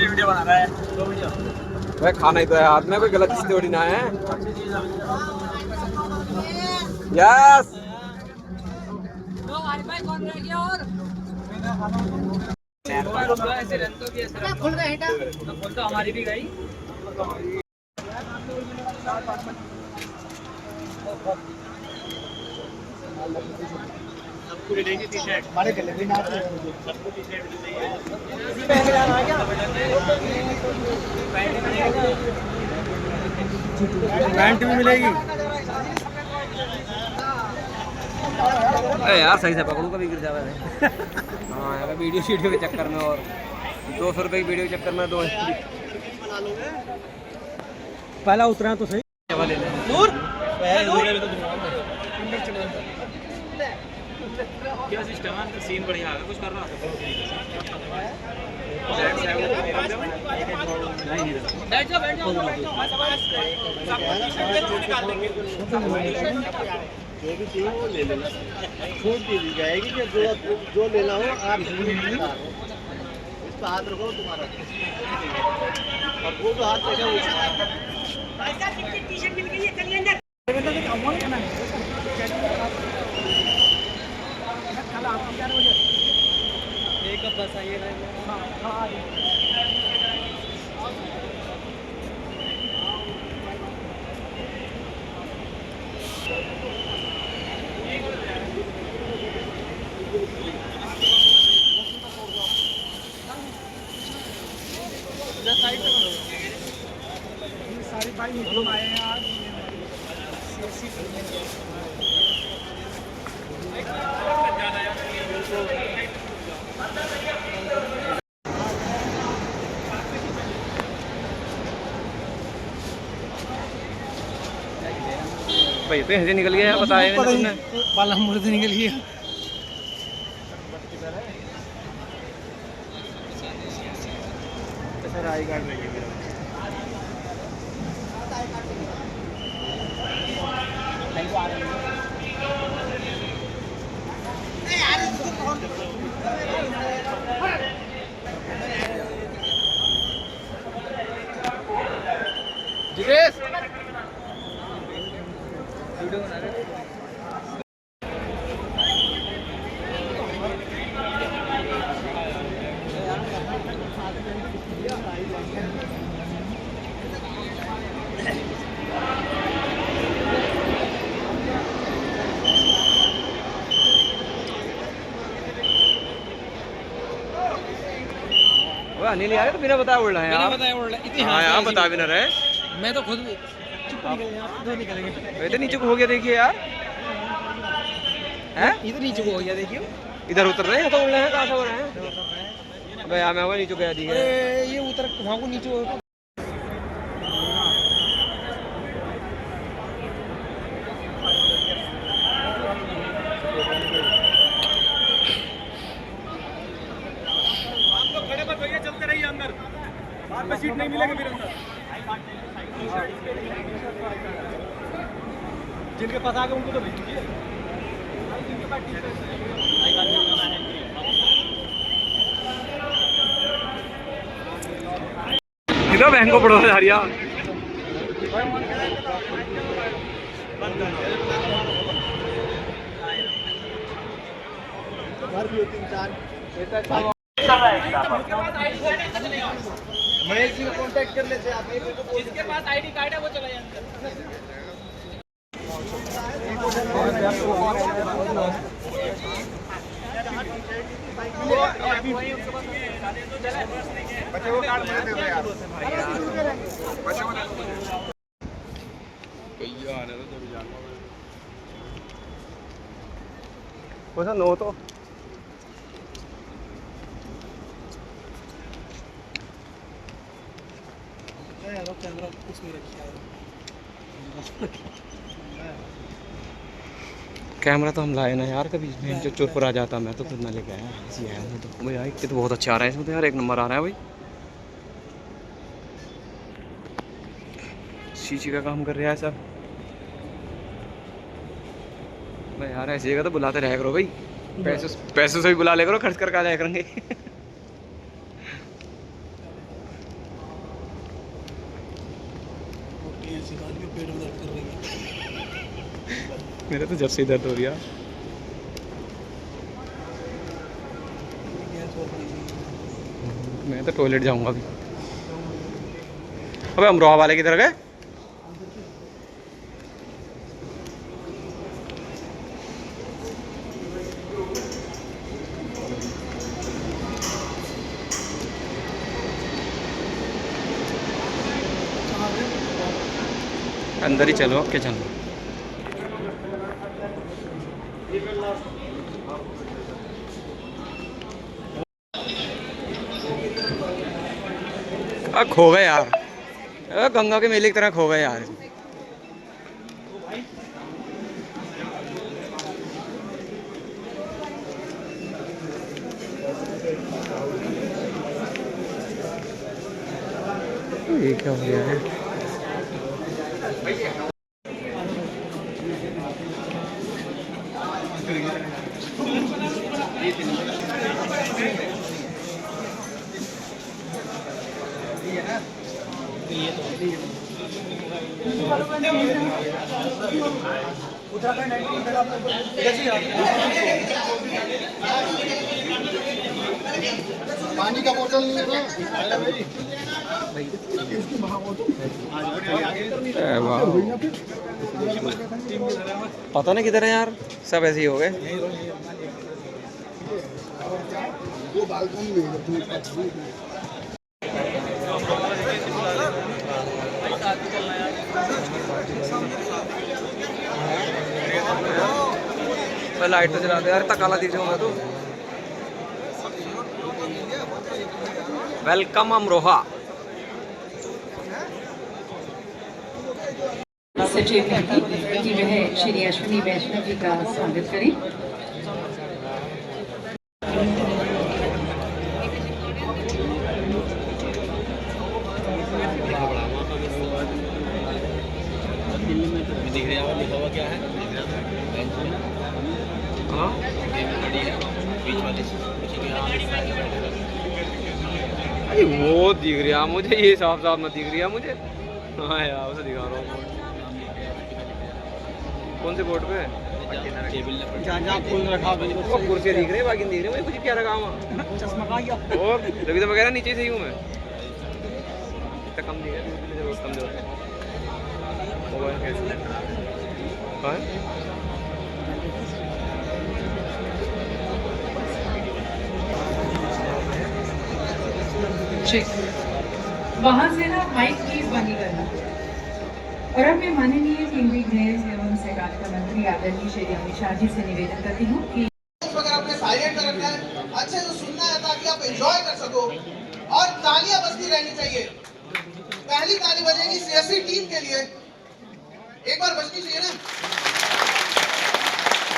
Video बना रहा है भाई, खाना ही तो है हाथ में, कोई गलत चीज थोड़ी ना है। यस कौन रह गया और तो हमारी भी गई। पैंट भी मिलेगी। अरे यार सही से पकड़ू, कभी गिर जावे। हाँ यार, वीडियो शीडियो के चक्कर में और 200 रुपए की वीडियो के चक्कर में 2 पहला उतरा तो सही। क्या सिस्टम है? सीन बढ़िया है, कुछ कर रहा जो भी चाहिए वो ले लेना, छूट दी जाएगी कि जो लेना हो आप इसका हाथ रखो तुम्हारा, और वो जो हाथ रखा वो टी-शर्ट मिल गई है। चलिए अंदर एक बस आइए। सारी भाई निकल आए हैं आज। भाई तो यहाँ से निकल गया, बताया तुमने। बाला मुड़ से निकल गया। सर आई कार्ड लेके जितेश अनिल यार, तो बिना बताया उड़ रहा है यार। बिना बताया उड़ रहा है। इतनी हाँ यार, बता भी ना रहे। मैं तो खुद चुप निकलेंगे। इधर नीचे को हो गया, देखिए यार। हैं? इधर नीचे को हो गया, देखियो। इधर उतर रहे हैं तो उड़ रहे हैं, कहाँ से हो रहे हैं? भाई यार, मैं वो नीचे गया दी है। ये उतर वहाँ को नीचे हो। चलते रहिए अंदर, बाद में सीट नहीं मिलेगी फिर अंदर। जिनके पास आ गए उनको तो भेज दीजिए। जिनके पास इधर बहन को पड़ोस जा रही है। महेश जी को कांटेक्ट कर लेते हैं आप। जिसके पास आईडी कार्ड है वो चला जाए अंदर। बच्चे को कार्ड दे दो यार। वैसा नो तो कैमरा उसमें रखिए। कैमरा तो हम लाए ना यार, कभी जो चोर आ जाता मैं तो खुद ना लेके आया। ऐसी है तो भाई यार, ये तो बहुत अच्छा आ रहा है इसमें तो यार, एक नंबर आ रहा है भाई। शीशी का काम कर रहा है सब भाई यार। ऐसे जगह तो बुलाते रहा करो भाई, पैसों से भी बुला ले करो, खर्च करके आ जाया करेंगे। मेरा तो जब से दर्द हो गया। मैं तो टॉयलेट जाऊंगा अभी। अबे अमरोहा वाले किधर गए? अंदर ही चलो, अब क्या चलो। खो गए यार, गंगा के मेले की तरह खो गए यार। ये क्या हो गया है? पानी का बोतल नहीं है पता नहीं किधर है यार, सब ऐसे ही हो गए। लाइट तो जला दे यार, इतना काला दिख रहा हूँ मैं तो। वेलकम अमरोहा। सचिव की जो है श्री अश्विनी वैष्णव जी का स्वागत करें। अरे वो दिख रहा मुझे, ये साफ साफ मत दिख रहा मुझे। हाँ यार उसे दिखा रहा हूँ। कौन से बोर्ड पे? कुर्सी दिख रही है, बाकी दिख रही है। मुझे क्या लगा वहाँ चश्मा का और तभी तो वगैरह नीचे सही हूँ मैं। इतना कम दिख रहा है, कम जो वहाँ से ना माइक प्लीज बंद करना। और अब मैं माननीय केंद्रीय गृह एवं सहकारिता मंत्री आदरणीय श्री अमित शाह जी से निवेदन करती हूँ कि अगर आपने साइलेंट कर रखा है, अच्छे से सुनना है ताकि आप एंजॉय कर सको और तालियां बजती रहनी चाहिए। पहली ताली बजेगी सियासी टीम के लिए, एक बार बजनी चाहिए ना।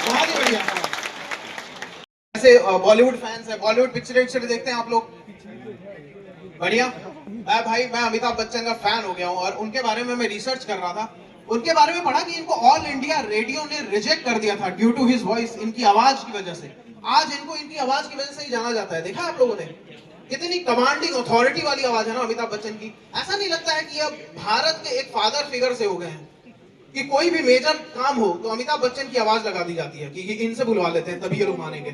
बहुत ही बढ़िया। ऐसे बॉलीवुड फैंस है, बॉलीवुड पिक्चर देखते हैं आप लोग? बढ़िया। मैं अमिताभ बच्चन का फैन हो गया हूँ और उनके बारे में मैं रिसर्च कर रहा था। उनके बारे में पढ़ा कि इनको ऑल इंडिया रेडियो ने रिजेक्ट कर दिया था ड्यू टू हिज वॉइस, इनकी आवाज की वजह से। आज इनको इनकी आवाज की वजह से ही जाना जाता है। देखा आप लोगों ने कितनी कमांडिंग अथॉरिटी वाली आवाज है ना अमिताभ बच्चन की। ऐसा नहीं लगता है कि अब भारत के एक फादर फिगर से हो गए हैं कि कोई भी मेजर काम हो तो अमिताभ बच्चन की आवाज लगा दी जाती है कि इनसे बुलवा लेते हैं तभी ये लोग मानेंगे।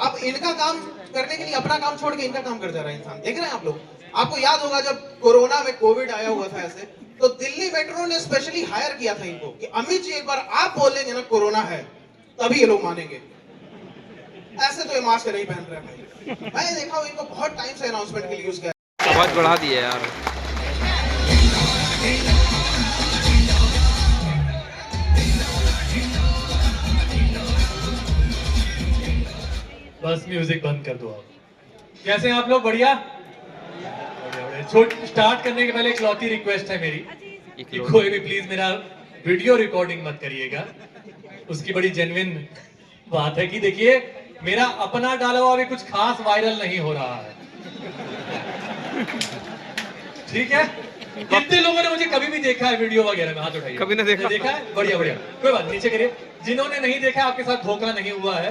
अब इनका काम करने के लिए अपना काम छोड़ के इनका काम कर जा रहा है इंसान। देख रहे हैं आप लोग? आपको याद होगा जब कोरोना में कोविड आया हुआ था ऐसे, तो दिल्ली मेट्रो ने स्पेशली हायर किया था इनको कि अमित जी एक बार आप बोलेंगे ना कोरोना है तभी ये लोग मानेंगे। ऐसे तो ये मास्क नहीं पहन रहे भाई। मैंने देखा इनको बहुत टाइम से अनाउंसमेंट के लिए यूज किया। आवाज बढ़ा दी है यार। बस म्यूजिक बंद कर दो आप। कैसे हैं आप लोग? बढ़िया। स्टार्ट करने के पहले इकलौती रिक्वेस्ट है मेरी कि कोई भी प्लीज मेरा वीडियो रिकॉर्डिंग मत करिएगा। उसकी बड़ी जेन्युइन बात है कि देखिए मेरा अपना डाला हुआ अभी कुछ खास वायरल नहीं हो रहा है, ठीक है? कितने लोगों ने मुझे कभी भी देखा है वीडियो वगैरह में? हाथ उठाइए। कभी नहीं देखा। देखा है? बढ़िया बढ़िया, कोई बात नीचे करिए। जिन्होंने नहीं देखा आपके साथ धोखा नहीं हुआ है।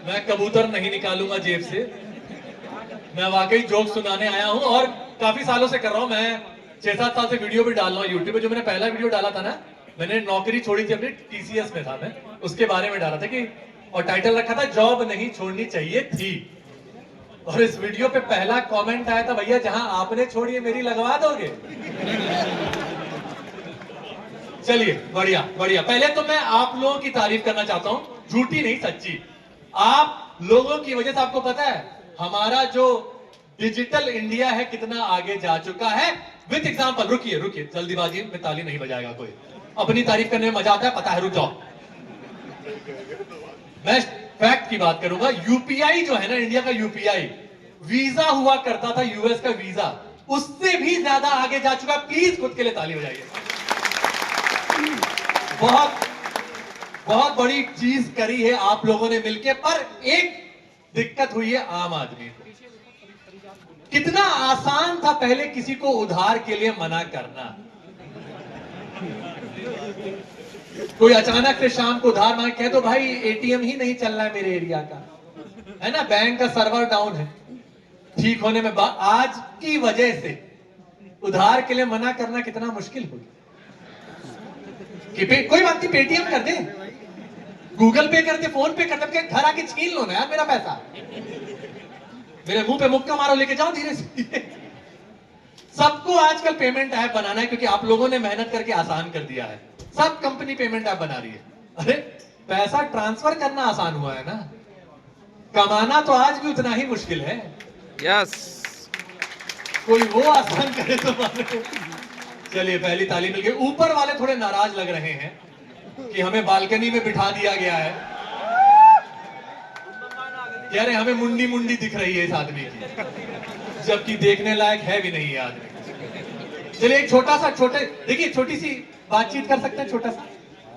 मैं कबूतर नहीं निकालूंगा जेब से, मैं वाकई जोक सुनाने आया हूं और काफी सालों से कर रहा हूं। मैं 6-7 साल से वीडियो भी डाल रहा हूं यूट्यूब पे। जो मैंने पहला वीडियो डाला था ना, मैंने नौकरी छोड़ी थी अपनी, TCS में था मैं, उसके बारे में डाला था कि, और टाइटल रखा था जॉब नहीं छोड़नी चाहिए थी। और इस वीडियो पे पहला कमेंट आया था, भैया जहां आपने छोड़ी है मेरी लगवा दोगे? चलिए बढ़िया बढ़िया। पहले तो मैं आप लोगों की तारीफ करना चाहता हूं, झूठी नहीं सच्ची। आप लोगों की वजह से, आपको पता है हमारा जो डिजिटल इंडिया है कितना आगे जा चुका है। विद एग्जांपल, रुकिए रुकिए, जल्दीबाजी में ताली नहीं बजाएगा कोई। अपनी तारीफ करने में मजा आता है, पता है, रुक जाओ। मैं फैक्ट की बात करूंगा। यूपीआई जो है ना, इंडिया का यूपीआई, वीजा हुआ करता था यूएस का वीजा, उससे भी ज्यादा आगे जा चुका। प्लीज खुद के लिए ताली बजाइए। बहुत बहुत बड़ी चीज करी है आप लोगों ने मिलके, पर एक दिक्कत हुई है आम आदमी को। कितना आसान था पहले किसी को उधार के लिए मना करना। कोई अचानक से शाम को उधार मांग, कह दो भाई एटीएम ही नहीं चल रहा है मेरे एरिया का, है ना, बैंक का सर्वर डाउन है, ठीक होने में आज की वजह से उधार के लिए मना करना कितना मुश्किल हो गया। कोई बात नहीं, पेटीएम कर दे, गूगल पे कर दे, फोन पे कर दे, घर आके छीन लो ना यार मेरा पैसा, मेरे मुंह पे मुक्का मारो, लेके जाओ धीरे से। सबको आजकल पेमेंट ऐप बनाना है, क्योंकि आप लोगों ने मेहनत करके आसान कर दिया है। सब कंपनी पेमेंट ऐप बना रही है। अरे पैसा ट्रांसफर करना आसान हुआ है ना, कमाना तो आज भी उतना ही मुश्किल है। यस, कोई वो आसान करे तो मानो। चलिए पहली ताली मिल गई। ऊपर वाले थोड़े नाराज लग रहे हैं कि हमें बालकनी में बिठा दिया गया है, कह रहे हमें मुंडी मुंडी दिख रही है इस आदमी की, जबकि देखने लायक है भी नहीं ये आदमी। चलिए एक देखिए छोटी सी बातचीत कर सकते हैं, छोटा सा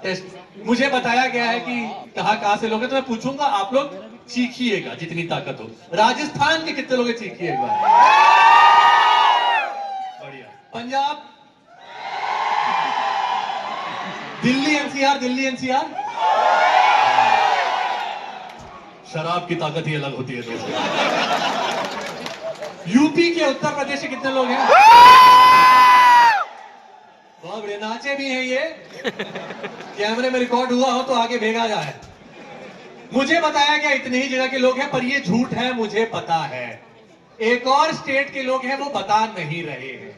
टेस्ट। मुझे बताया गया है कि कहां से लोग हैं, तो मैं पूछूंगा, आप लोग चीखिएगा जितनी ताकत हो। राजस्थान के कितने लोग चीखिए एक बार। बढ़िया। पंजाब, दिल्ली एनसीआर, शराब की ताकत ही अलग होती है दोस्तों। यूपी के उत्तर प्रदेश के कितने लोग हैं? बहुत बड़े नाचे भी हैं ये, कैमरे में रिकॉर्ड हुआ हो तो आगे भेजा जाए। मुझे बताया गया इतनी ही जगह के लोग हैं, पर ये झूठ है, मुझे पता है। एक और स्टेट के लोग हैं, वो बता नहीं रहे हैं।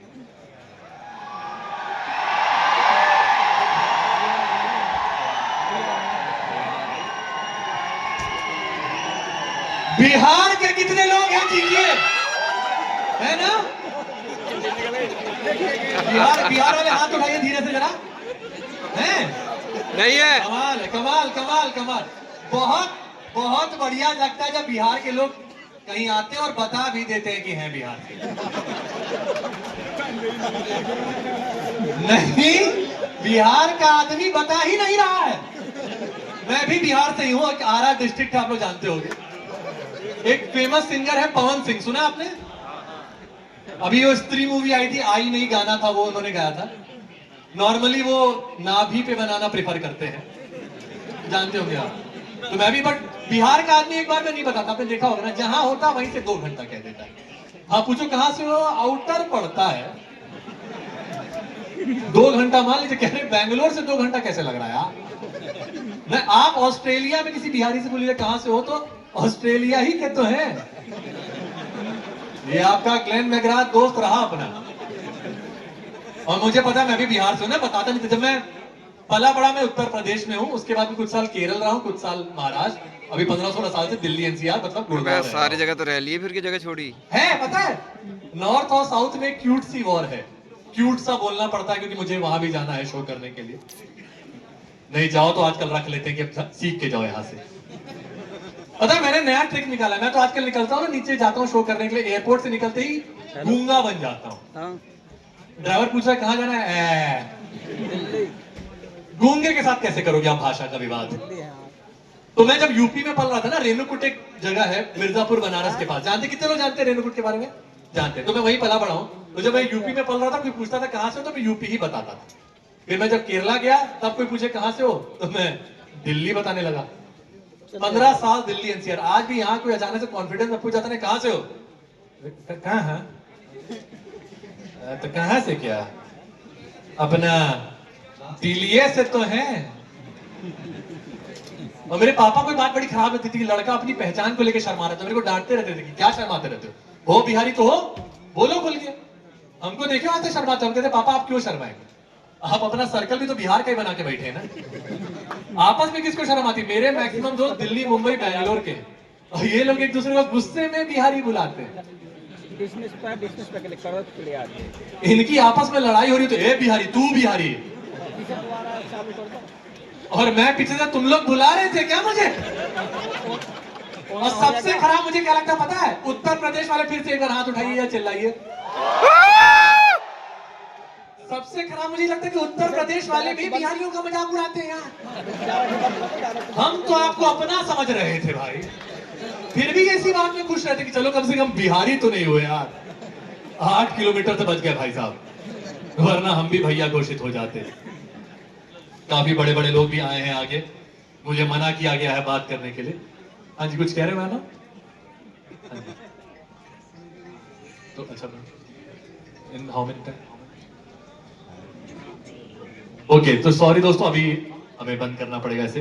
बिहार के कितने लोग हैं जीजिए, है ना? बिहार वाले हाथ उठाइए धीरे से जरा। हैं? नहीं है। कमाल। बहुत बढ़िया लगता है जब बिहार के लोग कहीं आते हैं और बता भी देते हैं कि हैं बिहार के। नहीं, बिहार का आदमी बता ही नहीं रहा है। मैं भी बिहार से ही हूँ, आरा डिस्ट्रिक्ट आप लोग जानते होंगे। एक फेमस सिंगर है पवन सिंह, सुना आपने? अभी वो स्त्री मूवी आई थी, आई नहीं गाना था वो, उन्होंने गाया था। नॉर्मली वो नाभि पे बनाना प्रेफर करते हैं, जानते होंगे आप। तो मैं भी, बट बिहार का आदमी एक बार में नहीं बताता, आपने देखा होगा ना, जहां होता वहीं से 2 घंटा कह देता है। हाँ पूछो कहां से हो, आउटर पड़ता है। 2 घंटा मान लीजिए, कह रहे बैंगलोर से 2 घंटा कैसे लग रहा है यार? मैं आप ऑस्ट्रेलिया में किसी बिहारी से बोलिए कहां से हो, तो ऑस्ट्रेलिया ही के तो है। ये आपका ग्लेन मैग्राथ दोस्त रहा अपना। और मुझे पता है, मैं भी बिहार से हूं ना, बताता नहीं था। जब मैं पला बड़ा मैं उत्तर प्रदेश में हूं, उसके बाद में कुछ साल केरल रहा हूं, कुछ साल महाराष्ट्र, अभी 15-16 साल से दिल्ली एनसीआर, मतलब गुड़गांव सारी जगह तो रह लिए, फिर की जगह छोड़ी है। पता है नॉर्थ और साउथ में क्यूट सी वॉर है। क्यूट सा बोलना पड़ता है क्योंकि मुझे वहां भी जाना है शो करने के लिए। नहीं जाओ तो आजकल रख लेते हैं कि अब सीख के जाओ यहाँ से। पता है मैंने नया ट्रिक निकाला, मैं तो आजकल निकलता हूँ ना, नीचे जाता हूँ शो करने के लिए, एयरपोर्ट से निकलते ही गूंगा बन जाता हूँ। ड्राइवर पूछ रहा है कहाँ जाना है, गूंगे के साथ कैसे करोगे आप भाषा का विवाद? तो मैं जब यूपी में पढ़ रहा था ना, रेणुकूट एक जगह है मिर्जापुर बनारस के पास, जानते कितने लोग जानते हैं रेणुकूट के बारे में? जानते हैं। तो मैं वही पला बड़ा हूँ। तो जब मैं यूपी में पल रहा था, कोई पूछता था कहाँ से हो, तो मैं यूपी ही बताता था। फिर मैं जब केरला गया, तब कोई पूछे कहाँ से हो, तो मैं दिल्ली बताने लगा। 15 साल दिल्ली एनसीआर। आज भी यहाँ कोई अचानक से कॉन्फिडेंस में पूछ जाता है कहाँ से हो, कहाँ है, तो कहाँ से क्या, अपना दिल्ली से तो है। और मेरे पापा कोई बात बड़ी खराब होती थी कि लड़का अपनी पहचान को लेकर शर्मा रहा था। मेरे को डांटते रहते थे कि क्या शर्माते रहते हो बिहारी तो हो, बोलो खुल के। हमको देखे आते शर्माते, हम कहते पापा आप क्यों शर्माएंगे, आप अपना सर्कल भी तो बिहार का ही बना के बैठे हैं ना। आपस में किसको शर्म आती। मेरे मैक्सिमम दोस्त दिल्ली, मुंबई, बैंगलोर के, और ये लोग एक दूसरे को गुस्से में बिहारी बुलाते हैं। इनकी आपस में लड़ाई हो रही तो ए बिहारी, तू बिहारी, और मैं पीछे से तुम लोग बुला रहे थे क्या मुझे। और सबसे खराब मुझे क्या लगता पता है, उत्तर प्रदेश वाले फिर से एक बार हाथ उठाइए या चिल्लाइए। सबसे खराब मुझे लगता है कि उत्तर प्रदेश वाले भी बिहारियों का मजाक उड़ाते हैं यार। हम तो आपको अपना समझ रहे थे भाई, फिर भी ऐसी बात में खुश रहते कि चलो कम से कम बिहारी तो नहीं हुए यार। 8 किलोमीटर से बच गए भाई साहब, वरना हम भी भैया घोषित हो जाते। काफी बड़े बड़े लोग भी आए हैं आगे, मुझे मना किया गया है बात करने के लिए। हाँ जी, कुछ कह रहे हो ना? हाँ जी। तो अच्छा, in how many time? Okay, तो सॉरी दोस्तों, अभी हमें बंद करना पड़ेगा इसे।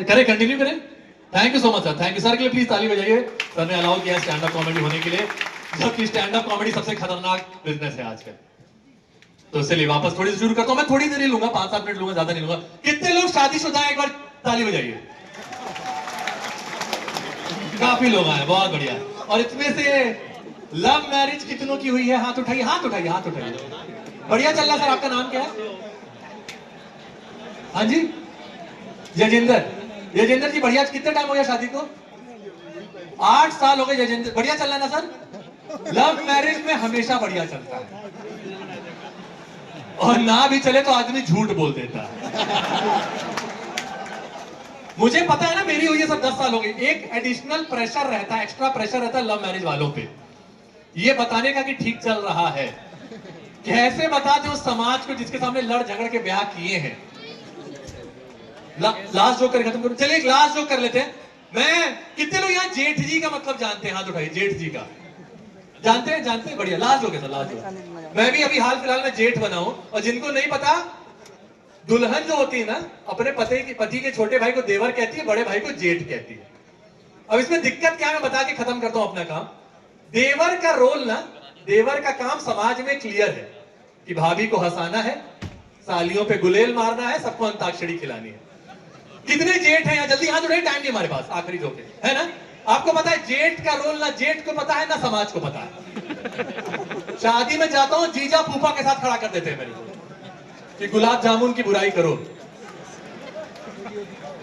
करें, कंटिन्यू करें। Thank you so much sir, thank you sir के लिए प्लीज ताली बजाइए। सर ने अलाउ किया स्टैंड अप कॉमेडी होने के लिए, जबकि स्टैंड अप कॉमेडी सबसे खतरनाक बिजनेस है आजकल। तो इसलिए वापस थोड़ी सी शुरू करता हूं। मैं थोड़ी देर ही लूंगा, 5-7 मिनट लूंगा, ज्यादा नहीं लूंगा। कितने लोग शादीशुदा हैं, एक बार ताली बजाइए। काफी लोग आए, बहुत बढ़िया। और इसमें से लव मैरिज कितनों की हुई है, हाथ उठाइए, हाथ उठाइए, हाथ उठाइए। बढ़िया चल रहा। सर आपका नाम क्या है? हाँ जी, यजेंद्र। यजेंद्र जी बढ़िया, कितने टाइम हो गया शादी को? 8 साल हो गए यजेंद्र। बढ़िया चल रहा है ना सर? लव मैरिज में हमेशा बढ़िया चलता है, और ना भी चले तो आदमी झूठ बोल देता है। मुझे पता है ना, मेरी हुई है सब 10 साल हो गए। एक एडिशनल प्रेशर रहता है, एक्स्ट्रा प्रेशर रहता है लव मैरिज वालों पे, ये बताने का कि ठीक चल रहा है। कैसे बताते उस समाज को जिसके सामने लड़ झगड़ के ब्याह किए हैं। लास्ट जोक करके खत्म करो। चलिए एक लास्ट जोक कर लेते हैं। मैं, कितने लोग यहाँ जेठ जी का मतलब जानते हैं, हाथ उठाइए। जेठ जी का जानते हैं? जानते हैं, बढ़िया। लास्ट जोक है सर, लास्ट जोक। मैं भी अभी हाल फिलहाल में जेठ बना हूं, और जिनको नहीं पता, दुल्हन जो होती है ना, अपने पति के छोटे भाई को देवर कहती है, बड़े भाई को जेठ कहती है। अब इसमें दिक्कत क्या है, मैं बता के खत्म करता हूं अपना काम। देवर का रोल ना, देवर का काम समाज में क्लियर है कि भाभी को हंसाना है, सालियों पे गुलेल मारना है, सबको अंताक्षरी खिलानी है। कितने जेठ हैं यहाँ, जल्दी हाथ उठाइए, टाइम नहीं हमारे पास, आखिरी जोक है ना। आपको पता है जेठ का रोल ना जेठ को पता है ना समाज को पता है। शादी में जाता हूं, जीजा फूफा के साथ खड़ा कर देते हैं मेरे को कि गुलाब जामुन की बुराई करो।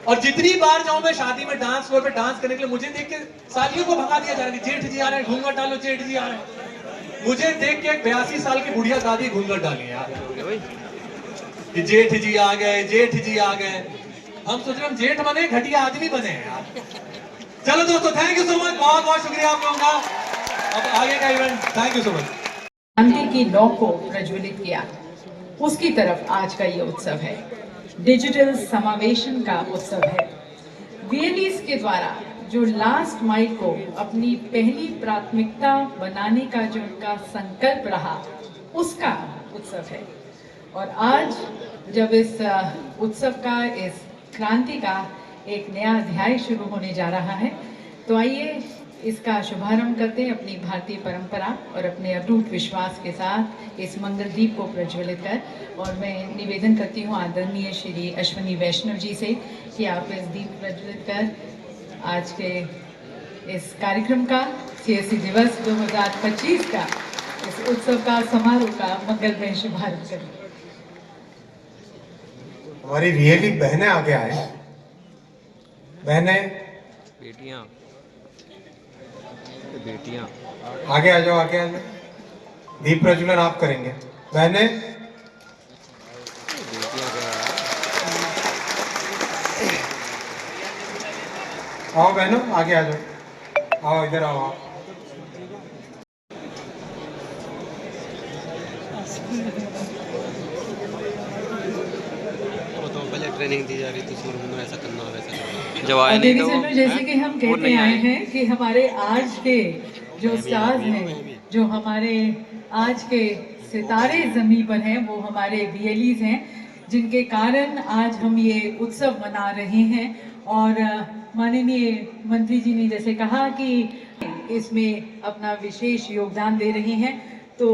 और जितनी बार जाऊं मैं शादी में, डांस फ्लोर पे डांस करने के लिए, मुझे देख के सालियों को भगा दिया जा रहा है। जेठ जी आ रहे हैं, घूंघट डालो, जेठ जी आ रहे हैं। मुझे देख के एक 82 साल की बुढ़िया दादी घूंघट डाली यार, कि जेठ जी आ गए, जेठ जी आ गए। हम सोच रहे हम जेठ बने, घटिया आदमी बने हैं यार। चलो दोस्तों, थैंक यू सो मच, बहुत बहुत शुक्रिया आप लोगों का। अब आगे का event, thank you so much. क्रांति की लौ को प्रज्वलित किया, उसकी तरफ आज का ये उत्सव है। डिजिटल समावेशन का उत्सव है। वीएलईज के द्वारा जो लास्ट माइल को अपनी पहली प्राथमिकता बनाने का जो उनका संकल्प रहा, उसका उत्सव है। और आज जब इस उत्सव का, इस क्रांति का एक नया अध्याय शुरू होने जा रहा है, तो आइए इसका शुभारंभ करते हैं अपनी भारतीय परंपरा और अपने अटूट विश्वास के साथ इस मंगल दीप को प्रज्वलित कर। और मैं निवेदन करती हूँ आदरणीय श्री अश्विनी वैष्णव जी से कि आप इस दीप प्रज्वलित कर आज के इस कार्यक्रम का, सीएससी दिवस 2025 का, इस उत्सव का, समारोह का मंगलमय शुभारंभ करें। हमारी रियली बहनें आगे आए। बहनें, बेटियां, बेटियां आगे आ जाओ, आगे आ जाओ। दीप प्रज्वलन आप करेंगे। बहनें, बेटियां आओ बहनों, आगे आ जाओ, आओ इधर आओ आप। ट्रेनिंग दी जा रही थी शुरू में, ऐसा करना वैसा करना। जब आया और नहीं देवी तो सर वो जैसे कि हम वो कहते नहीं आए आए। हैं कि हमारे आज के जो स्टार्स हैं, जो हमारे आज के सितारे जमी पर हैं, वो हमारे वीएलईज हैं, जिनके कारण आज हम ये उत्सव मना रहे हैं। और माननीय मंत्री जी ने जैसे कहा कि इसमें अपना विशेष योगदान दे रहे हैं, तो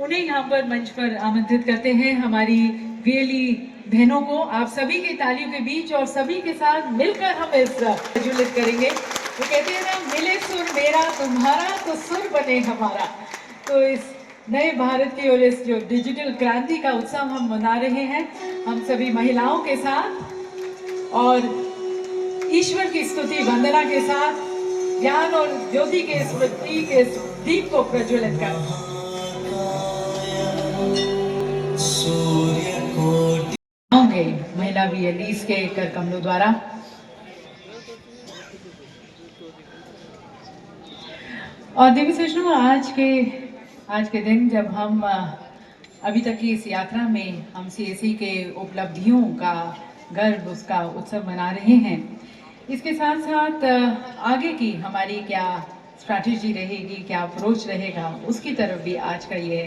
उन्हें यहाँ पर मंच पर आमंत्रित करते हैं। हमारी वीएलई बहनों को आप सभी की तालियों के बीच और सभी के साथ मिलकर हम इस प्रज्वलित करेंगे। वो कहते हैं ना, मिले सुर मेरा तुम्हारा तो सुर बने हमारा। तो इस नए भारत की और इस जो डिजिटल क्रांति का उत्सव हम मना रहे हैं, हम सभी महिलाओं के साथ और ईश्वर की स्तुति वंदना के साथ ज्ञान और ज्योति के इस प्रतीक के इस दीप को प्रज्वलित कर होंगे महिला वीएलईज के कर कमलों द्वारा। और देवी सज्जनों, आज के दिन जब हम अभी तक की इस यात्रा में हम सीएसई के उपलब्धियों का गर्व, उसका उत्सव मना रहे हैं, इसके साथ साथ आगे की हमारी क्या स्ट्रैटेजी रहेगी, क्या अप्रोच रहेगा, उसकी तरफ भी आज का ये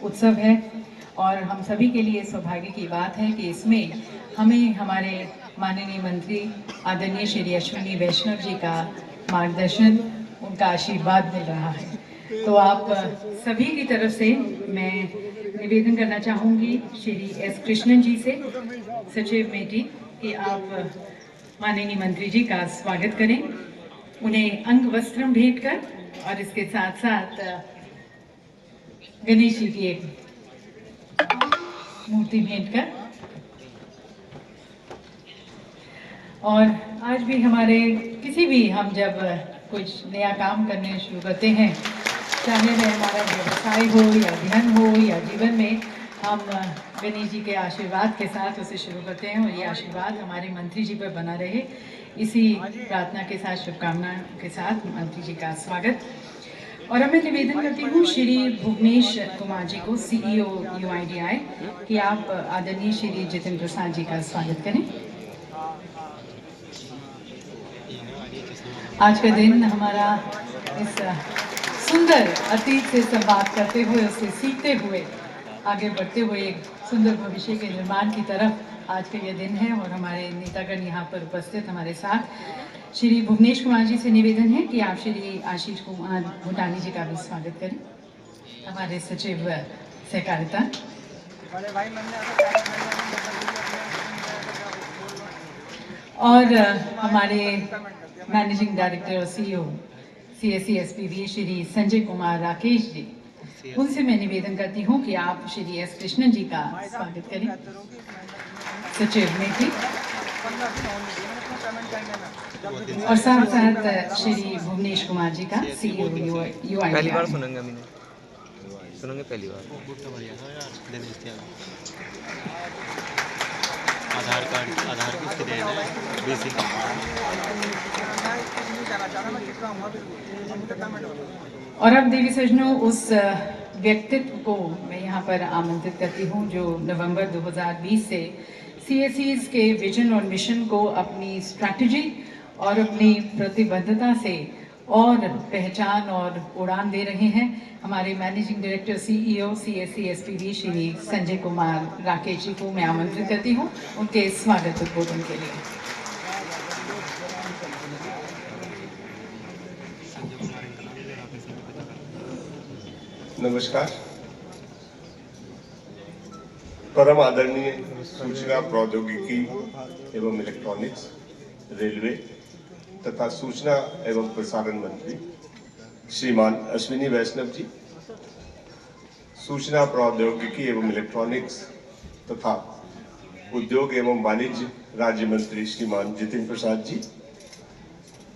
उत्सव है। और हम सभी के लिए सौभाग्य की बात है कि इसमें हमें हमारे माननीय मंत्री आदरणीय श्री अश्विनी वैष्णव जी का मार्गदर्शन, उनका आशीर्वाद मिल रहा है। तो आप सभी की तरफ से मैं निवेदन करना चाहूँगी श्री एस कृष्णन जी से, सचिव मेटी, कि आप माननीय मंत्री जी का स्वागत करें, उन्हें अंग वस्त्र भेंट कर और इसके साथ साथ गणेश जी की एक मूर्ति भेंट कर। और आज भी हमारे किसी भी हम जब कुछ नया काम करने शुरू करते हैं, चाहे वह हमारा व्यवसाय हो या ध्यान हो या जीवन में, हम गणेश जी के आशीर्वाद के साथ उसे शुरू करते हैं। और ये आशीर्वाद हमारे मंत्री जी पर बना रहे, इसी प्रार्थना के साथ, शुभकामना के साथ मंत्री जी का स्वागत। और अब मैं निवेदन करती हूँ श्री भुवनेश कुमार जी को, CEO UIDAI, कि आप आदरणीय श्री जितिन प्रसाद जी का स्वागत करें। आज का दिन हमारा इस सुंदर अतीत से संवाद करते हुए, उससे सीखते हुए, आगे बढ़ते हुए एक सुंदर भविष्य के निर्माण की तरफ आज का यह दिन है। और हमारे नेतागण यहाँ पर उपस्थित हमारे साथ, श्री भुवनेश कुमार जी से निवेदन है कि आप श्री आशीष कुमार भूटानी जी का भी स्वागत करें, हमारे सचिव सहकारिता। और हमारे मैनेजिंग डायरेक्टर और CEO CSE SPV Shri Sanjay Kumar Rakesh ji, उनसे मैं निवेदन करती हूँ कि आप श्री एस कृष्णन जी का स्वागत करें, सचिव मेटी। और साथ साथ श्री भुवनेश कुमार जी का CEO UIDAI। पहली बार सुनेंगे, सुनेंगे पहली बार। आधार किसके देना है? बेसिक। और अब देवी सज्जनों, उस व्यक्तित्व को मैं यहाँ पर आमंत्रित करती हूँ जो नवंबर 2020 से CSEs के विजन और मिशन को अपनी स्ट्रैटेजी और अपनी प्रतिबद्धता से और पहचान और उड़ान दे रहे हैं। हमारे managing director CEO CSE SPV Shri Sanjay Kumar Rakesh ji को मैं आमंत्रित करती हूँ उनके स्वागत उद्बोधन के लिए। नमस्कार। परम आदरणीय सूचना प्रौद्योगिकी एवं इलेक्ट्रॉनिक्स, रेलवे तथा सूचना एवं प्रसारण मंत्री श्रीमान अश्विनी वैष्णव जी, सूचना प्रौद्योगिकी एवं इलेक्ट्रॉनिक्स तथा उद्योग एवं वाणिज्य राज्य मंत्री श्रीमान जितिन प्रसाद जी,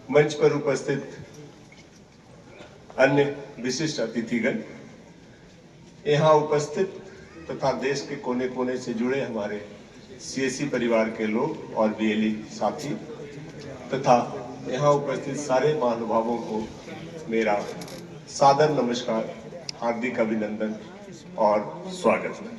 मंच पर उपस्थित अन्य विशिष्ट अतिथिगण, यहाँ उपस्थित तथा देश के कोने कोने से जुड़े हमारे CSE परिवार के लोग और VLE साथी तथा यहाँ उपस्थित सारे महानुभावों को मेरा सादर नमस्कार, हार्दिक अभिनंदन और स्वागत है।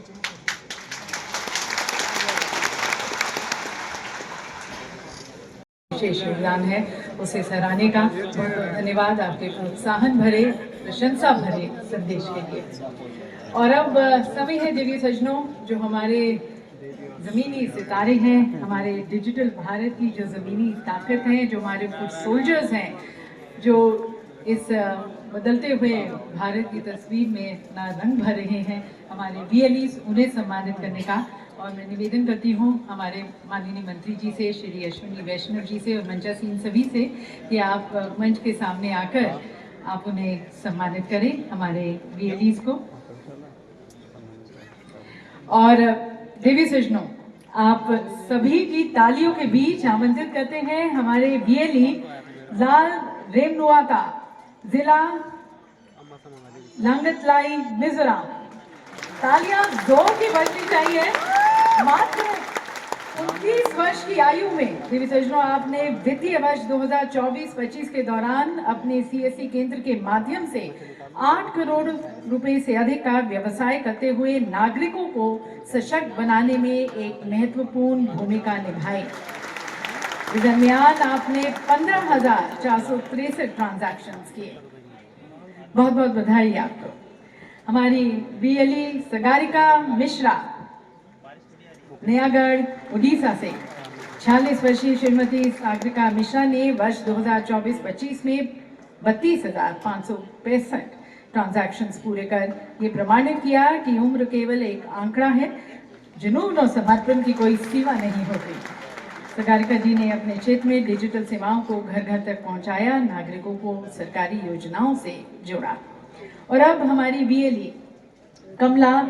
विशेष योगदान है उसे सराहने का बहुत बहुत धन्यवाद आपके प्रोत्साहन भरे प्रशंसा भरे संदेश के लिए। और अब समय है देवी सज्जनों, जो हमारे ज़मीनी सितारे हैं, हमारे डिजिटल भारत की जो ज़मीनी ताकत है, जो हमारे फुट सोल्जर्स हैं, जो इस बदलते हुए भारत की तस्वीर में अपना रंग भर रहे हैं, हमारे VLEs, उन्हें सम्मानित करने का। और मैं निवेदन करती हूँ हमारे माननीय मंत्री जी से, श्री अश्विनी वैष्णव जी से और मंचासीन सभी से कि आप मंच के सामने आकर आप उन्हें सम्मानित करें, हमारे VLEs को। और देवी सज्जनों, आप सभी की तालियों के बीच आमंत्रित करते हैं हमारे VLE लाल रेमनुआता, जिला लांगतलाई, मिजोरम। तालियां जोर की बजनी चाहिए। मात्र 29 वर्ष की आयु में देवी सज्जनों, आपने वित्तीय वर्ष 2024-25 के दौरान अपने CSC केंद्र के माध्यम से 8 करोड़ रुपए से अधिक का व्यवसाय करते हुए नागरिकों को सशक्त बनाने में एक महत्वपूर्ण भूमिका निभाई। इस दरमियान आपने 15,463 ट्रांजैक्शंस किए। बहुत बहुत बधाई आपको। हमारी VLE सगारिका मिश्रा, नयागढ़, उड़ीसा से 46 वर्षीय श्रीमती सागरिका मिश्रा ने वर्ष 2024-25 में 32,565 ट्रांजैक्शंस पूरे कर ये प्रमाणित किया कि उम्र केवल एक आंकड़ा है, जुनून और समर्पण की कोई सीमा नहीं होती। सगारिका जी ने अपने क्षेत्र में डिजिटल सेवाओं को घर घर तक पहुंचाया, नागरिकों को सरकारी योजनाओं से जोड़ा। और अब हमारी VLE कमला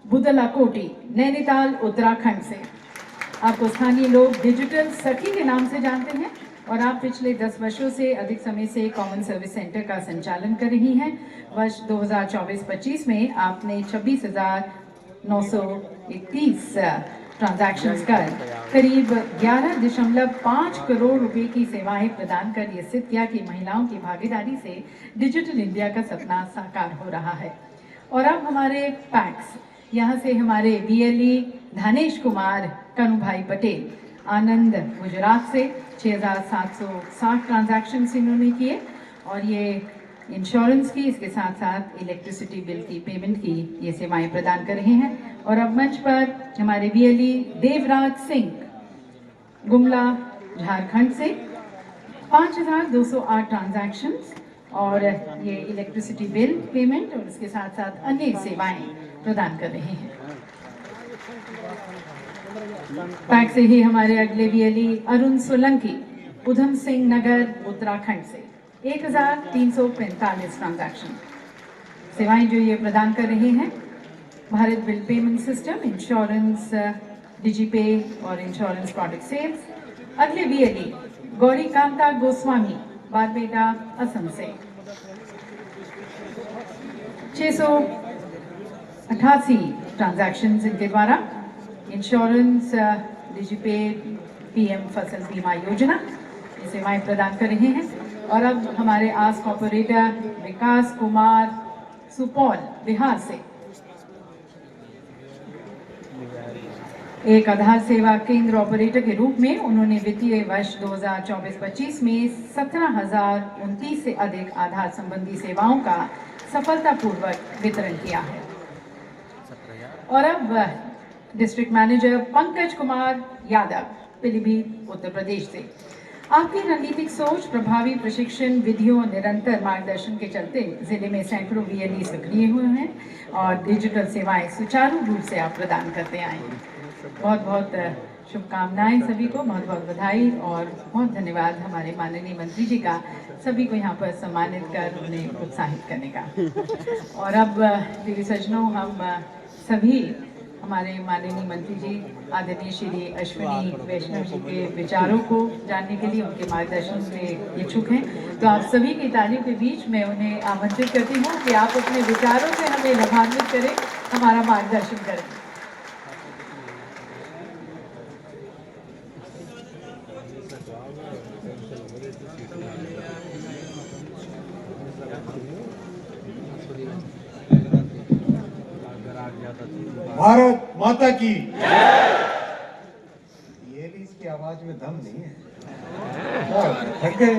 बुदलाकोटी, नैनीताल, उत्तराखंड से। आपको स्थानीय लोग डिजिटल सखी के नाम से जानते हैं और आप पिछले 10 वर्षों से अधिक समय से कॉमन सर्विस सेंटर का संचालन कर रही हैं। वर्ष 2024-25 में आपने 26,931 ट्रांजैक्शंस कर करीब 11.5 करोड़ रुपए की सेवाएं प्रदान कर ये सिद्ध किया कि महिलाओं की भागीदारी से डिजिटल इंडिया का सपना साकार हो रहा है। और अब हमारे पैक्स, यहाँ से हमारे VLE धनेश कुमार कनुभाई पटेल, आनंद, गुजरात से 6,760 ट्रांजैक्शंस इन्होंने किए और ये इंश्योरेंस की, इसके साथ साथ इलेक्ट्रिसिटी बिल की पेमेंट की ये सेवाएं प्रदान कर रहे हैं। और अब मंच पर हमारे VLE देवराज सिंह, गुमला, झारखंड से 5,208 ट्रांजैक्शंस और ये इलेक्ट्रिसिटी बिल पेमेंट और इसके साथ साथ अन्य सेवाएं प्रदान कर रहे हैं। पैक से ही हमारे अगले VLE अरुण सोलंकी, उधम सिंह नगर, उत्तराखंड से 1,345 ट्रांजैक्शन सेवाएं जो ये प्रदान कर रहे हैं। Bharat bill payment system, insurance, Digipay और इंश्योरेंस प्रोडक्ट सेल्स। अगले VLE गौरी कांता गोस्वामी, बारपेटा, असम से 688 ट्रांजैक्शंस इनके द्वारा इंश्योरेंस, डिजीपे, PM फसल बीमा योजना ये सेवाएं प्रदान कर रहे हैं। और अब हमारे आस कॉर्पोरेटर विकास कुमार, सुपौल, बिहार से एक आधार सेवा केंद्र ऑपरेटर के रूप में उन्होंने वित्तीय वर्ष 2024-25 में 17,029 से अधिक आधार संबंधी सेवाओं का सफलतापूर्वक वितरण किया है। और अब डिस्ट्रिक्ट मैनेजर पंकज कुमार यादव, पीलीभीत, उत्तर प्रदेश से। आपकी रणनीतिक सोच, प्रभावी प्रशिक्षण, विधियों और निरंतर मार्गदर्शन के चलते जिले में सैकड़ों VLE सक्रिय हुए हैं और डिजिटल सेवाएं सुचारू रूप से आप प्रदान करते आए हैं। बहुत बहुत शुभकामनाएं सभी को, बहुत बहुत बधाई और बहुत धन्यवाद हमारे माननीय मंत्री जी का सभी को यहाँ पर सम्मानित कर उन्हें प्रोत्साहित करने का। और अब देवी सज्जनों, हम सभी हमारे माननीय मंत्री जी आदरणीय श्री अश्विनी वैष्णव जी के विचारों को जानने के लिए, उनके मार्गदर्शन से इच्छुक हैं। तो आप सभी की तालियों के बीच मैं उन्हें आमंत्रित करती हूँ कि आप अपने विचारों से हमें लाभान्वित करें, हमारा मार्गदर्शन करें। भारत माता की। ये इसकी आवाज में दम नहीं है। थक गए।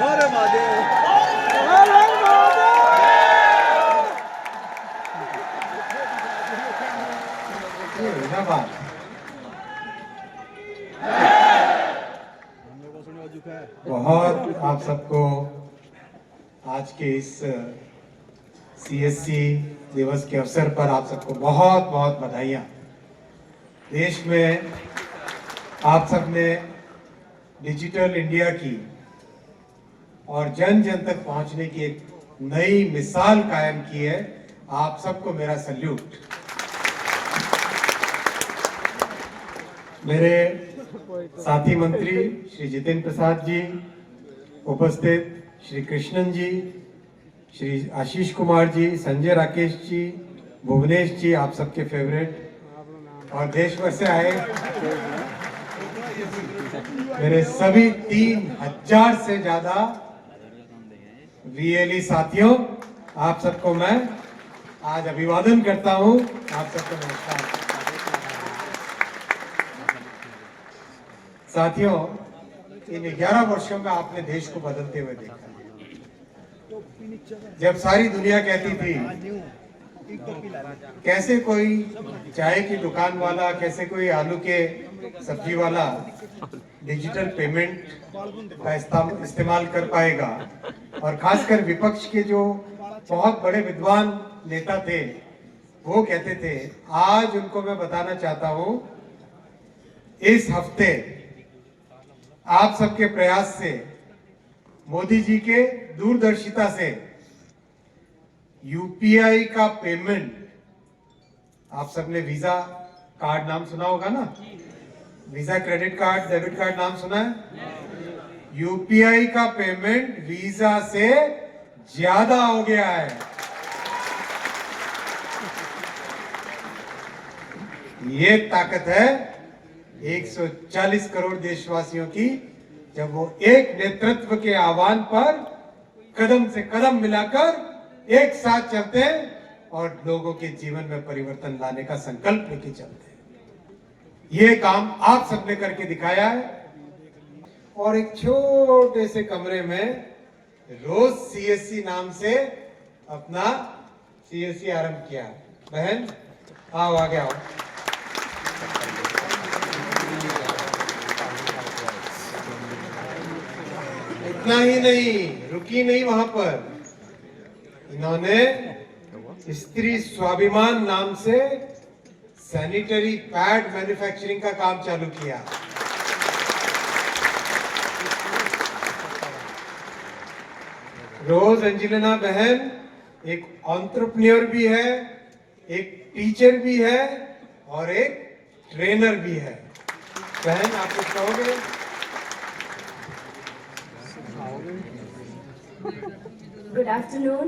अरे महादेव जिंदाबाद। बहुत आप सबको आज के इस सीएससी दिवस के अवसर पर आप सबको बहुत बहुत बधाइयाँ। देश में आप सबने डिजिटल इंडिया की और जन जन तक पहुंचने की एक नई मिसाल कायम की है। आप सबको मेरा सल्यूट। मेरे साथी मंत्री श्री जितेंद्र प्रसाद जी, उपस्थित श्री कृष्णन जी, श्री आशीष कुमार जी, संजय राकेश जी, भुवनेश जी, आप सबके फेवरेट, और देश भर से आए मेरे सभी 3000 से ज्यादा वीएलई साथियों, आप सबको मैं आज अभिवादन करता हूं। आप सबको नमस्कार। साथियों, इन 11 वर्षों का आपने देश को बदलते हुए देखा। जब सारी दुनिया कहती थी कैसे कोई चाय की दुकान वाला, कैसे कोई आलू के सब्जी वाला डिजिटल पेमेंट का इस्तेमाल कर पाएगा, और खासकर विपक्ष के जो बहुत बड़े विद्वान नेता थे वो कहते थे, आज उनको मैं बताना चाहता हूं, इस हफ्ते आप सबके प्रयास से, मोदी जी के दूरदर्शिता से यूपीआई का पेमेंट, आप सबने वीजा कार्ड नाम सुना होगा ना, visa credit card, debit card नाम सुना है? यूपीआई का पेमेंट वीजा से ज्यादा हो गया है। ये ताकत है 140 करोड़ देशवासियों की, जब वो एक नेतृत्व के आह्वान पर कदम से कदम मिलाकर एक साथ चलते हैं और लोगों के जीवन में परिवर्तन लाने का संकल्प लेके चलते हैं। ये काम आप सबने करके दिखाया है, और एक छोटे से कमरे में रोज सीएससी नाम से अपना सीएससी आरंभ किया। बहन आओ, आगे आओ। इतना ही नहीं, रुकी नहीं वहां पर, इन्होंने स्त्री स्वाभिमान नाम से सैनिटरी पैड मैन्युफैक्चरिंग का काम चालू किया। रोज एंजेलिना बहन एक एंटरप्रेन्योर भी है, एक टीचर भी है और एक ट्रेनर भी है। बहन आप कुछ कहोगे? Good afternoon.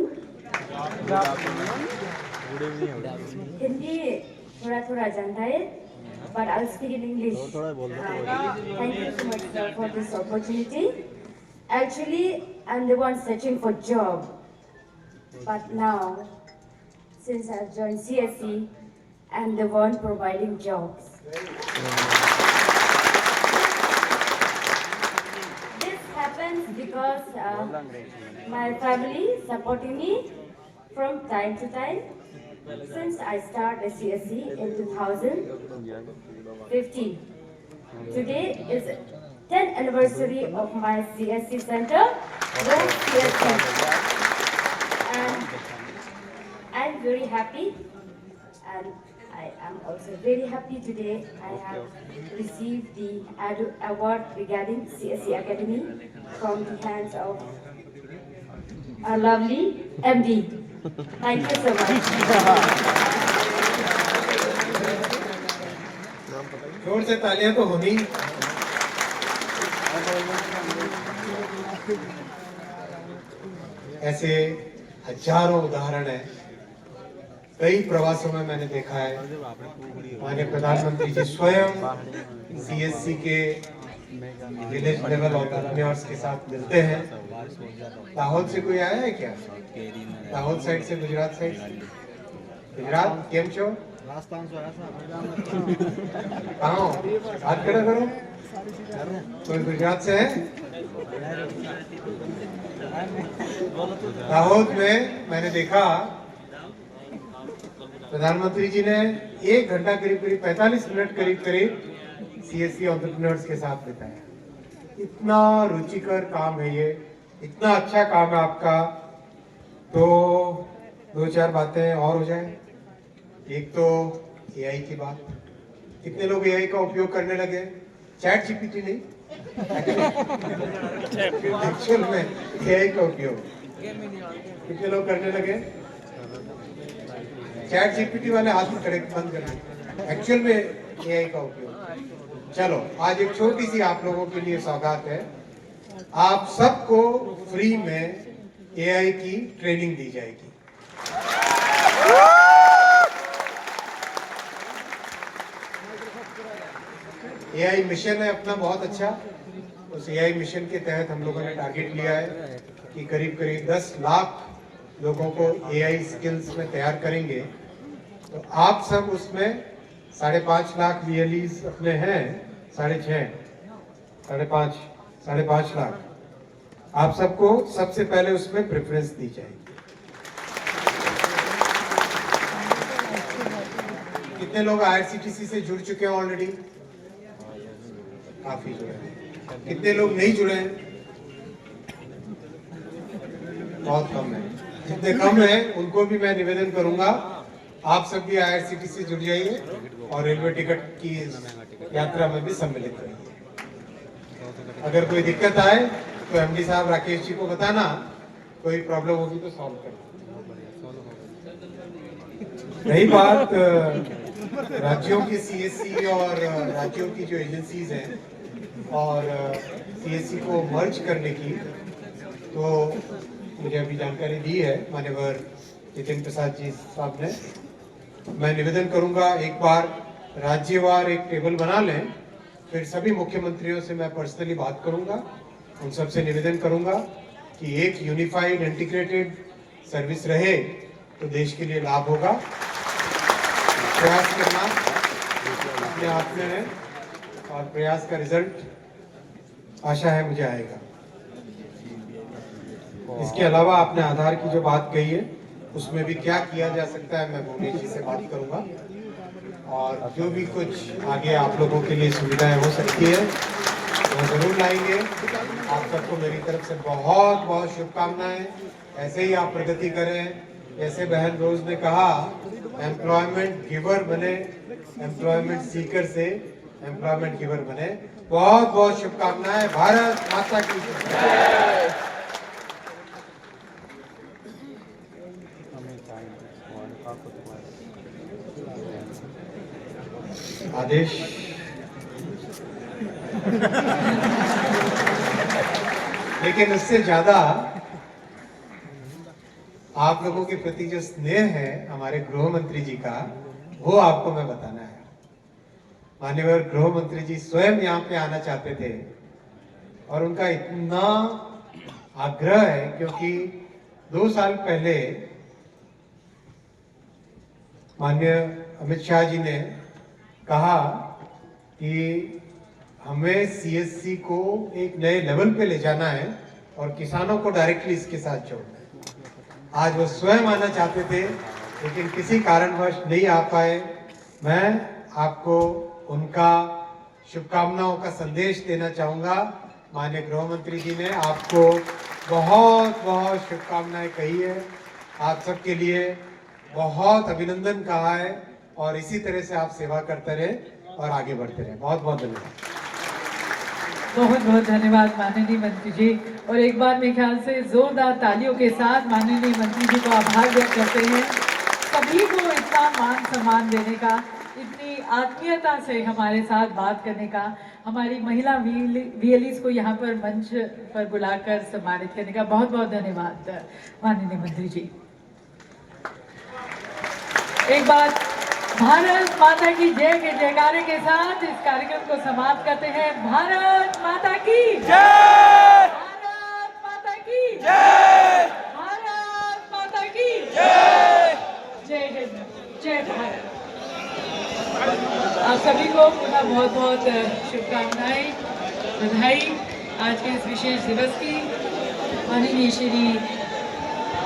हिंदी थोड़ा जानता है, but I'll speak in English. Thank you so much sir, for this opportunity. Actually, I'm the one searching for job, but now, since I've joined CSE, I'm the one providing jobs. This happens because my family supporting me from time to time since I started CSE in 2015. Today is 10th anniversary of my CSE center, Rose CSE, and I'm very happy, and I am also very happy today I have received the award regarding CSE Academy from the hands of our lovely MD. Thank you so much. जोर से तालियां तो होनी। ऐसे हजारों उदाहरण हैं कई प्रवासों में मैंने देखा है, माननीय प्रधानमंत्री जी स्वयं सीएससी के विलेज लेवल ऑन्टरप्रेन्योर्स के साथ मिलते हैं। दाहोद से कोई आया है क्या? दाहोद साइड से, गुजरात साइड से? गुजरात केम छो? कहाँ हो? हाथ खड़ा करो। कोई गुजरात से है? दाहोद में मैंने देखा प्रधानमंत्री जी ने 1 घंटा करीब 45 मिनट करीब सीएससी एंटरप्रेन्योर्स के साथ बिताया। इतना रुचिकर काम है ये, इतना अच्छा काम है आपका। तो 2-4 बातें और हो जाए। एक तो एआई की बात, कितने लोग एआई का उपयोग करने लगे? चैट जीपीटी नहीं, एक्चुअल में एआई का उपयोग कितने लोग करने लगे? चैट जीपीटी वाले हाथ में खड़े बंद करना, एक्चुअल में एआई का उपयोग। चलो, आज एक छोटी सी आप लोगों के लिए सौगात है। आप सबको फ्री में एआई की ट्रेनिंग दी जाएगी। एआई मिशन है अपना बहुत अच्छा। उस एआई मिशन के तहत हम लोगों ने टारगेट लिया है कि करीब 10 लाख लोगों को एआई स्किल्स में तैयार करेंगे। तो आप सब उसमें 5.5 लाख VLEs अपने हैं, 5.5 लाख। आप सबको सबसे पहले उसमें प्रेफरेंस दी जाएगी। कितने लोग IRCTC से जुड़ चुके हैं ऑलरेडी? काफी जुड़े हैं। कितने लोग नहीं जुड़े हैं? बहुत कम है। जितने कम हैं उनको भी मैं निवेदन करूंगा, आप सब भी IRCTC से जुड़ जाइए और रेलवे टिकट की यात्रा में भी सम्मिलित रहिए। अगर कोई दिक्कत आए तो MD साहब राकेश जी को बताना, कोई प्रॉब्लम होगी तो सॉल्व कर। रही बात राज्यों की CSC और राज्यों की जो एजेंसीज हैं और CSC को मर्ज करने की, तो मुझे अभी जानकारी दी है माननीय जितिन प्रसाद जी साहब ने। मैं निवेदन करूंगा एक बार राज्यवार एक टेबल बना लें, फिर सभी मुख्यमंत्रियों से मैं पर्सनली बात करूंगा, उन सबसे निवेदन करूंगा कि एक यूनिफाइड इंटीग्रेटेड सर्विस रहे तो देश के लिए लाभ होगा। प्रयास करना अपने हाथ में है और प्रयास का रिजल्ट आशा है मुझे आएगा। इसके अलावा आपने आधार की जो बात कही है उसमें भी क्या किया जा सकता है, मैं भुवनेश जी से बात करूंगा और जो भी कुछ आगे आप लोगों के लिए सुविधाएं हो सकती है वो जरूर लाएंगे। आप सबको मेरी तरफ से बहुत बहुत शुभकामनाएं। ऐसे ही आप प्रगति करें। जैसे बहन रोज ने कहा, एम्प्लॉयमेंट गिवर बने, एम्प्लॉयमेंट सीकर से एम्प्लॉयमेंट गिवर बने। बहुत बहुत शुभकामनाएं। भारत माता की जय। आदेश। लेकिन उससे ज्यादा आप लोगों के प्रति जो स्नेह है हमारे गृह मंत्री जी का, वो आपको मैं बताना है। माननीय गृह मंत्री जी स्वयं यहाँ पे आना चाहते थे और उनका इतना आग्रह है क्योंकि 2 साल पहले माननीय अमित शाह जी ने कहा कि हमें CSC को एक नए लेवल पे ले जाना है और किसानों को डायरेक्टली इसके साथ जोड़ना है। आज वो स्वयं आना चाहते थे लेकिन किसी कारणवश नहीं आ पाए। मैं आपको उनका शुभकामनाओं का संदेश देना चाहूंगा। माननीय गृह मंत्री जी ने आपको बहुत बहुत शुभकामनाएं कही है, आप सबके लिए बहुत अभिनंदन कहा है और इसी तरह से आप सेवा करते रहे और आगे बढ़ते रहे। बहुत बहुत धन्यवाद। बहुत बहुत धन्यवाद माननीय मंत्री जी। और एक बार मेरे ख्याल से जोरदार तालियों के साथ माननीय मंत्री जी को आभार व्यक्त करते हैं, सभी को इतना मान सम्मान देने का, इतनी आत्मीयता से हमारे साथ बात करने का, हमारी महिला VLEs को यहाँ पर मंच पर बुलाकर सम्मानित करने का बहुत बहुत धन्यवाद माननीय मंत्री जी। एक बार भारत माता की जय के जयकारे के साथ इस कार्यक्रम को समाप्त करते हैं। भारत माता की जय, भारत माता की जय, भारत माता की जय, जय हिंद, जय भारत। आप सभी को पुनः बहुत बहुत शुभकामनाएं, बधाई आज के इस विशेष दिवस की। माननीय श्री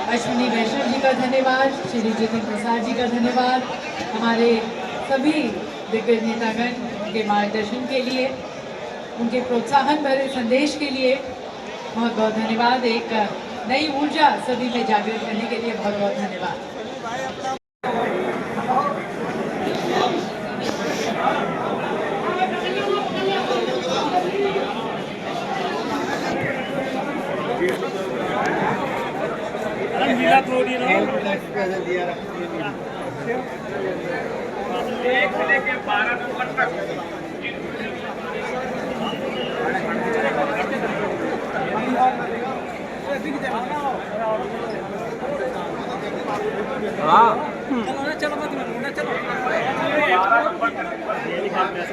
अश्विनी वैष्णव जी का धन्यवाद, श्री जितिन प्रसाद जी का धन्यवाद, हमारे सभी दिग्गज नेतागण उनके मार्गदर्शन के लिए, उनके प्रोत्साहन भरे संदेश के लिए बहुत बहुत धन्यवाद। एक नई ऊर्जा सभी में जागृत करने के लिए बहुत बहुत धन्यवाद।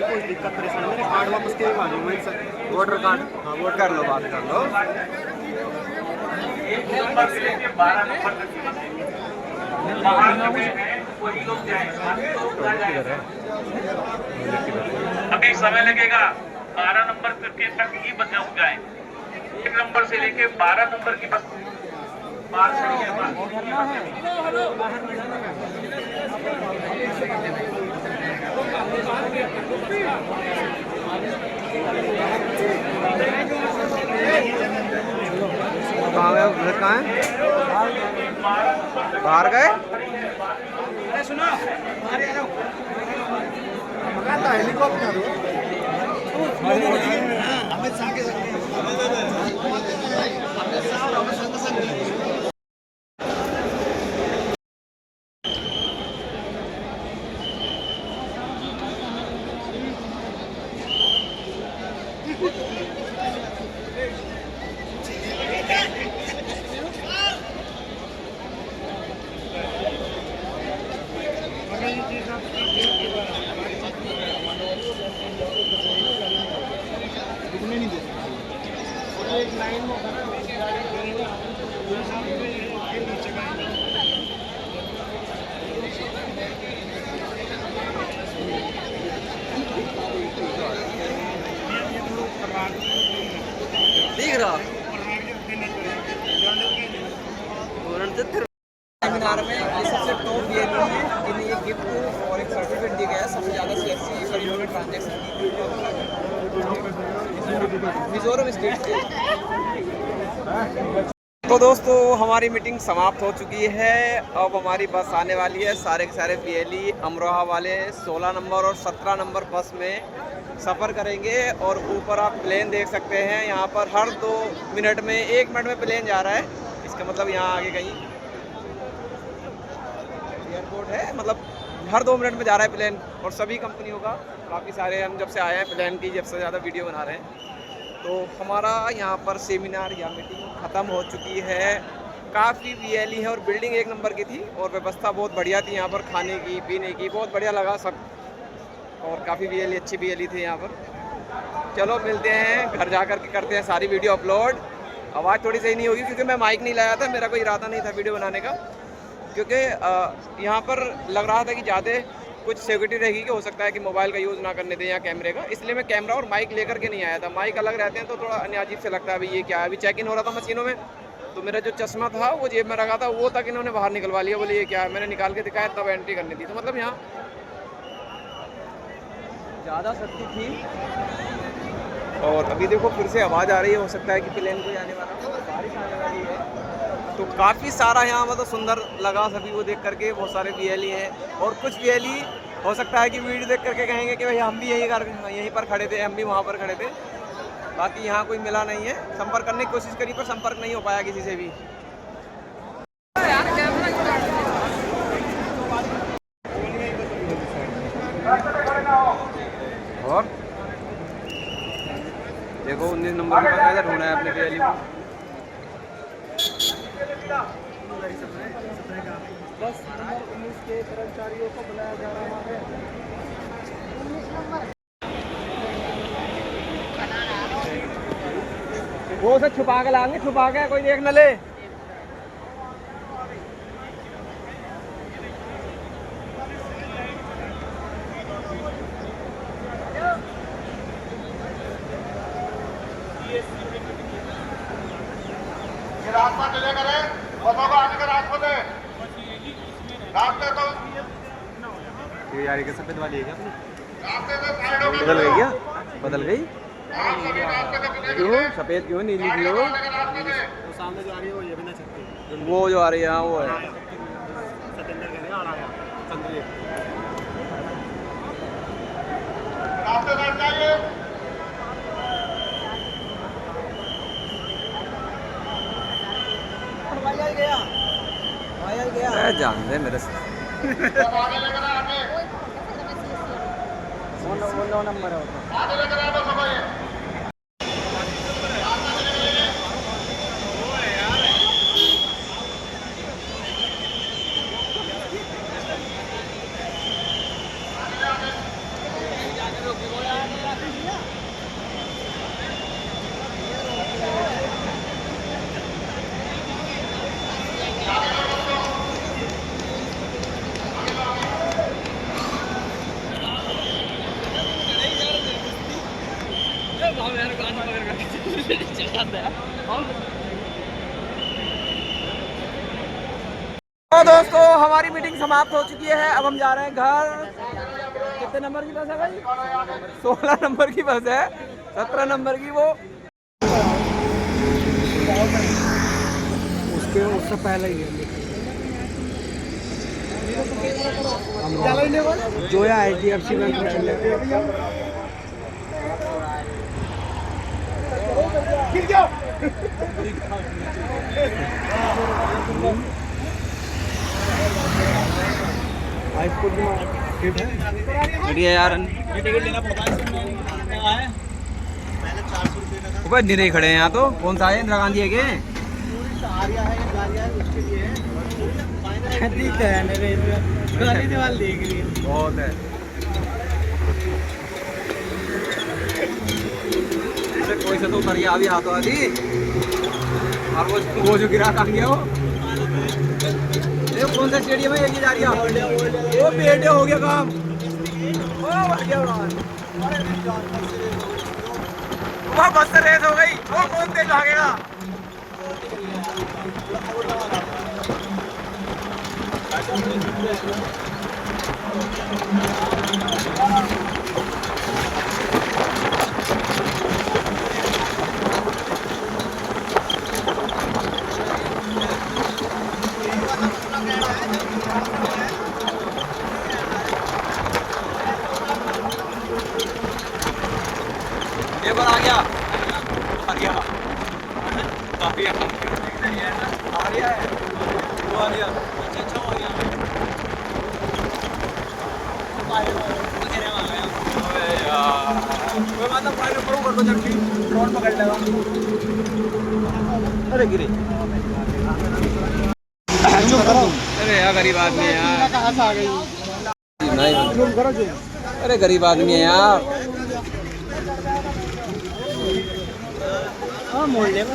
कोई दिक्कत परेशानी मेरे कार्ड वापस के आ जाऊँ वोटर कार्ड। हाँ वोट कर लो, बात कर लो। अभी समय लगेगा, 12 नंबर के तक ही बस जाए। 1 नंबर से लेके 12 नंबर की बस बाहर कहाँ है? बाहर गए? अरे सुनो, हेलीकॉप्टर अमित शाह के दिख रहा सेमिनार में ये सबसे टॉप वीएलई है, इन्हें एक गिफ्ट और एक सर्टिफिकेट दिया गया है सबसे ज़्यादा CSC per unit transaction Mizoram state से। तो दोस्तों हमारी मीटिंग समाप्त हो चुकी है। अब हमारी बस आने वाली है। सारे के सारे वीएलई अमरोहा वाले 16 नंबर और 17 नंबर बस में सफ़र करेंगे। और ऊपर आप प्लेन देख सकते हैं, यहाँ पर हर 2 मिनट में 1 मिनट में प्लेन जा रहा है। इसका मतलब यहाँ आगे कहीं एयरपोर्ट है, मतलब हर 2 मिनट में जा रहा है प्लेन। और सभी कंपनियों का काफ़ी सारे, हम जब से आए हैं प्लेन की जब से ज़्यादा वीडियो बना रहे हैं। तो हमारा यहाँ पर सेमिनार या मीटिंग ख़त्म हो चुकी है। काफ़ी वीएलई है और बिल्डिंग 1 नंबर की थी और व्यवस्था बहुत बढ़िया थी यहाँ पर, खाने की पीने की बहुत बढ़िया लगा सब। और काफ़ी वीएलई, अच्छी वीएलई थी यहाँ पर। चलो मिलते हैं, घर जा कर के करते हैं सारी वीडियो अपलोड। आवाज़ थोड़ी सही नहीं होगी क्योंकि मैं माइक नहीं लाया था, मेरा कोई इरादा नहीं था वीडियो बनाने का। क्योंकि यहाँ पर लग रहा था कि ज़्यादा कुछ सिक्योरिटी रहेगी कि हो सकता है कि मोबाइल का यूज़ ना करने दें या कैमरे का, इसलिए मैं कैमरा और माइक लेकर के नहीं आया था। माइक अलग रहते हैं तो थोड़ा अजीब से लगता है। अभी ये क्या है, अभी चेक इन हो रहा था मशीनों में, तो मेरा जो चश्मा था वो जेब में रखा था, वो तक इन्होंने बाहर निकलवा लिया। बोले ये क्या है, मैंने निकाल के दिखाया तब एंट्री करनी थी। तो मतलब यहाँ ज़्यादा सख्ती थी। और अभी देखो फिर से आवाज़ आ रही है, हो सकता है कि प्लेन कोई आने वाला हो, बारिश आने वाली है। तो काफ़ी सारा यहाँ मतलब सुंदर लगा सभी को देख करके। बहुत सारे वीएलई हैं और कुछ वीएलई हो सकता है कि वीडियो देख करके कहेंगे कि भाई हम भी यहीं पर खड़े थे, हम भी वहाँ पर खड़े थे। बाकी यहाँ कोई मिला नहीं है। संपर्क करने की कोशिश करी पर संपर्क नहीं हो पाया किसी से भी। और देखो 19 नंबर का कैसा ढूंढा है अपने वीएलई को। बस नंबर 19 के कर्मचारियों को बुलाया जा रहा है। वो से छुपा के लाएंगे, छुपा के कोई देख न ले। रास्ता डिले करें, बसों को आने का रास्ता दे, रास्ते तो ये यार के सफेद वाली है क्या अपनी? रास्ते से साइड हो बदल गई क्या? बदल गई? आप सभी रास्ते को डिले क्यों सफेद क्यों नीली क्यों? रास्ते दे। वो सामने जो आ रही है वो ये भी ना सकती। वो जो आ रही है हाँ, वो है। सतेंद्र के लिए आ रहा है चंद्र। रास्ते से हट जाइए। जान दे मेरे से। सब आगे लेकर आ, आगे वो नंबर है उसका। आगे लेकर आ बसों को ये। तो दोस्तों हमारी मीटिंग समाप्त हो चुकी है। अब हम जा रहे हैं घर। कितने नंबर की बस है भाई? 16 नंबर की बस है, 17 नंबर की वो। उससे पहले ही जो है IDFC बैंक में चल बढ़िया यार। ऊपर निरे खड़े हैं यहाँ तो। कौन सा है? इंदिरा गांधी है क्या? बहुत है। कोई से तो उतर गया अभी हाथों आदि। और वो जो गिरा कहाँ गया वो? ये कौन सा स्टेडियम है? ये जा रही है वो पेटे हो गया काम। वो बस से रेस हो गई। वो कौन तेज भागेगा? ये बार आ गया, आ गया, आ गया, आ गया है, वो आ गया, अच्छा हो गया। अबे यार, कोई मतलब फाइल ऊपर कर दो जल्दी, ड्रोन पकड़ लेगा। अरे गिरे। अरे यार गरीब आदमी है यार। कहाँ से आ गई? नहीं, अरे गरीब आदमी है यार। हाँ मोड़ लेगा।